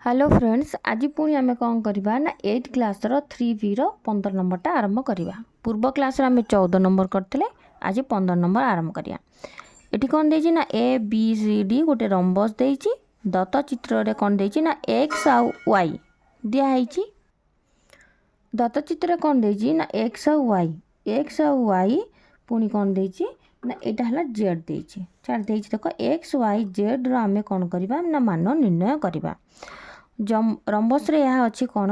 Hello friends, आज पुणी आम कौन करवा ना 8th क्लास 3B 15 नंबरटा आरंभ करवा। पूर्व क्लास आम 14 नंबर करते, आज 15 नंबर आरंभ करिया। ये कौन देछि ना ए बी सी डी गोटे रंबस देछि। दत्त चित्र कौन देछि ना एक्स आउ वाई दिखाई। दत्त चित्र कौन देछि ना एक्स आउ वाई पुणी कौन देछि ना यहाँ है जेड देछि। छाड़ देछि देख एक्स वाई जेड आम कौन करवा ना मान निर्णय करवा। रंबस यह अच्छी कौन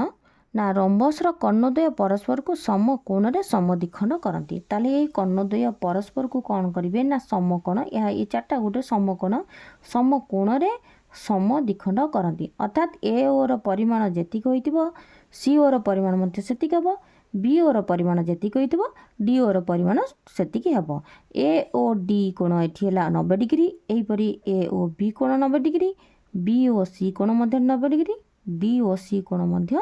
ना रंबसर कर्णद्वय परस्पर को समकोण रे समद्विखंड करती। ताले ये कर्णद्वय परस्पर को कौन करेंगे ना समकोण। ये चार्टा गोटे समकोण समकोण रे समद्विखंड करती। अर्थात ए ओर परिमाण जेतिक होइतिबो सी ओर परिमाण मध्य सेतिक हबो, बी ओर परिमाण जेतिक होइतिबो डी ओर परिमाण सेतिक हबो। ए ओ डी कोण एठी हला 90 डिग्री, एहीपरि ए ओ बी कोण 90 डिग्री, बी ओ सी कोण मध्य 90 डिग्री, डी ओ सी कोण मध्य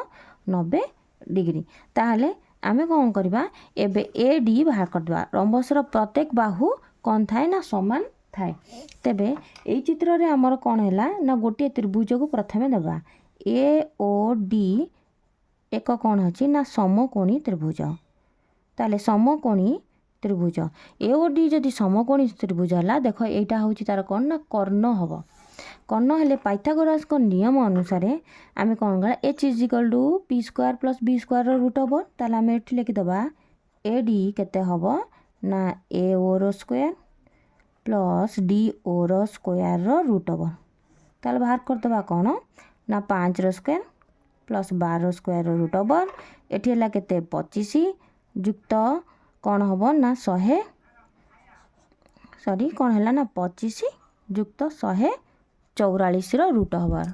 90 डिग्री। ताहले आमे कौन करवा एबे ए डी बाहर करदवा। रंबसर प्रत्येक बाहु कौन थाए ना समान थाए। तेबे एई चित्र रे हमर कौन हैला ना गोटे त्रिभुज को प्रथमे देबा। ए ओ डी एक कौन अछि ना समकोणी त्रिभुज। ताले समकोणी त्रिभुज ए ओ डी जदि समकोणी त्रिभुज हला देख एटा होछि तार कौन ना कर्ण हबो। कर्ण हेले पाइथागोरस को नियम अनुसार आम कौन करा H is equal to P square plus B square root हम। ताले आम एठी लिखिदबा ए डी केते हबो ना ए ओर स्क्वायर प्लस डी ओर स्क्वायर रूट हम। ताले बाहर करदबा कौन ना 5 रो स्क्वायर प्लस 12 स्क्वायर रूट हम। एठी हला केते 25 युक्त कौन हबो ना 100 सॉरी कौन हला ना 25 युक्त 144 रूट हबार।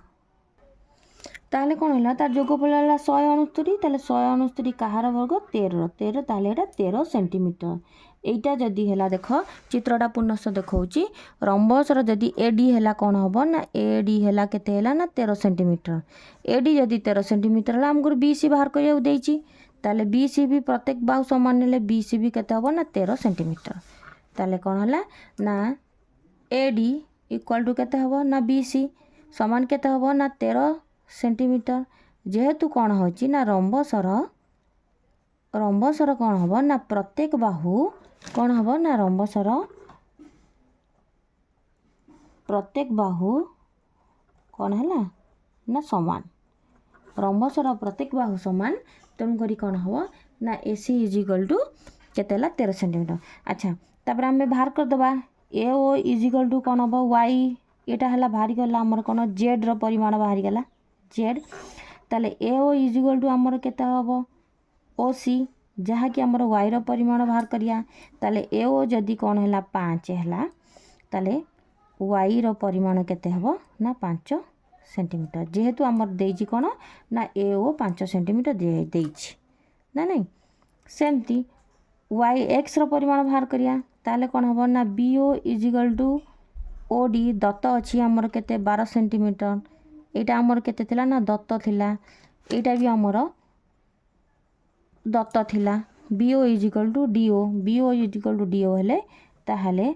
ताले कौन हला तार जोगफल हला 169। ताले 169 कहार वर्ग 13 ताले एटा 13 सेंटीमीटर। एटा जदी हला देख चित्रटा पुनः देखौची। रंबसर जदी एडी हला कौन हबो ना एडी हला केते हला ना 13 सेंटीमीटर। एडी जदी 13 सेंटीमीटर हला हमको बीसी बाहर करिया देइची। ताले बीसी भी प्रत्येक बाहु समान नेले बीसी भी केते हबो ना 13 सेंटीमीटर। ताले कौन हला ना एडी इक्वल टू केते हबो ना बीसी समान केते हबो ना 13 सेंटीमीटर। जेहेतु कौन होची ना रंबसर कौन हबो ना प्रत्येक बाहु कौन हबो ना रंबसर प्रत्येक बाहु कौन हला ना समान। रंबसर प्रत्येक बाहु समान तेणु करी कौन हबो ना एसी इजिकल टू केते हला 13 सेंटीमीटर। अच्छा तापर आमे बाहर कर दबा ए ओ इजिकल टू कौन हबो वाई। एटा हला बाहरी गला हमर कौन जेड रो परिमाण बाहरी गला जेड। ताले ए ओ इजिकल टू हमर केते हबो ओ सी जहा कि हमर वाई रो परिमाण बाहर करिया। ताले ए ओ जदी कौन हला 5 हला ताले वाई रो परिमाण केते हबो ना 5 सेंटीमीटर। जेहेतु हमर देइची कौन ना ए ओ 5 सेंटीमीटर देइची ना नहीं सेमती वाई एक्स रो परिमाण बाहर करिया। ताले कौन हबो ना B O is equal to O D दत्त अछि हमर केते 12 सेंटीमीटर। एटा हमर केते थिला ना दत्त थिला। एटा भी हमर दत्त थिला। B O is equal to D O हेले ताहले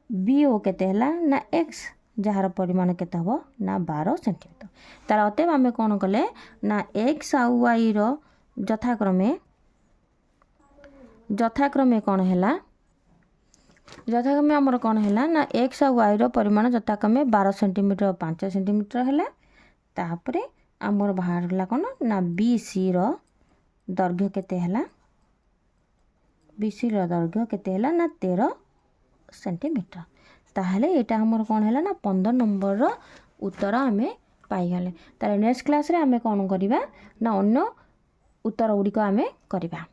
बी ओ केते हला ना एक्स जहार परिमाण केते हबो ना 12 सेंटीमीटर। तार अतएव आमे कोन कले ना एक्स आउ वाई रो यथाक्रमे कौन हैला यथाक्रमे हमर कौन हैला ना एक्स आउ वाई रो परिमाण यथाक्रमे 12 सेंटीमीटर 5 सेंटीमीटर हैला। तापरे हमर बाहर गला कौन ना बी सी रो दैर्घ्य केते हैला बी सी रो दैर्घ्य केते हैला ना 13 सेंटीमीटर। ताहले एटा हमर कौन हैला ना 15 नंबर रो उत्तर आमे पाई गले। ताले नेक्स्ट क्लास रे आमे कौन करिबा ना अन्य उत्तर गुडी को आमे करिबा।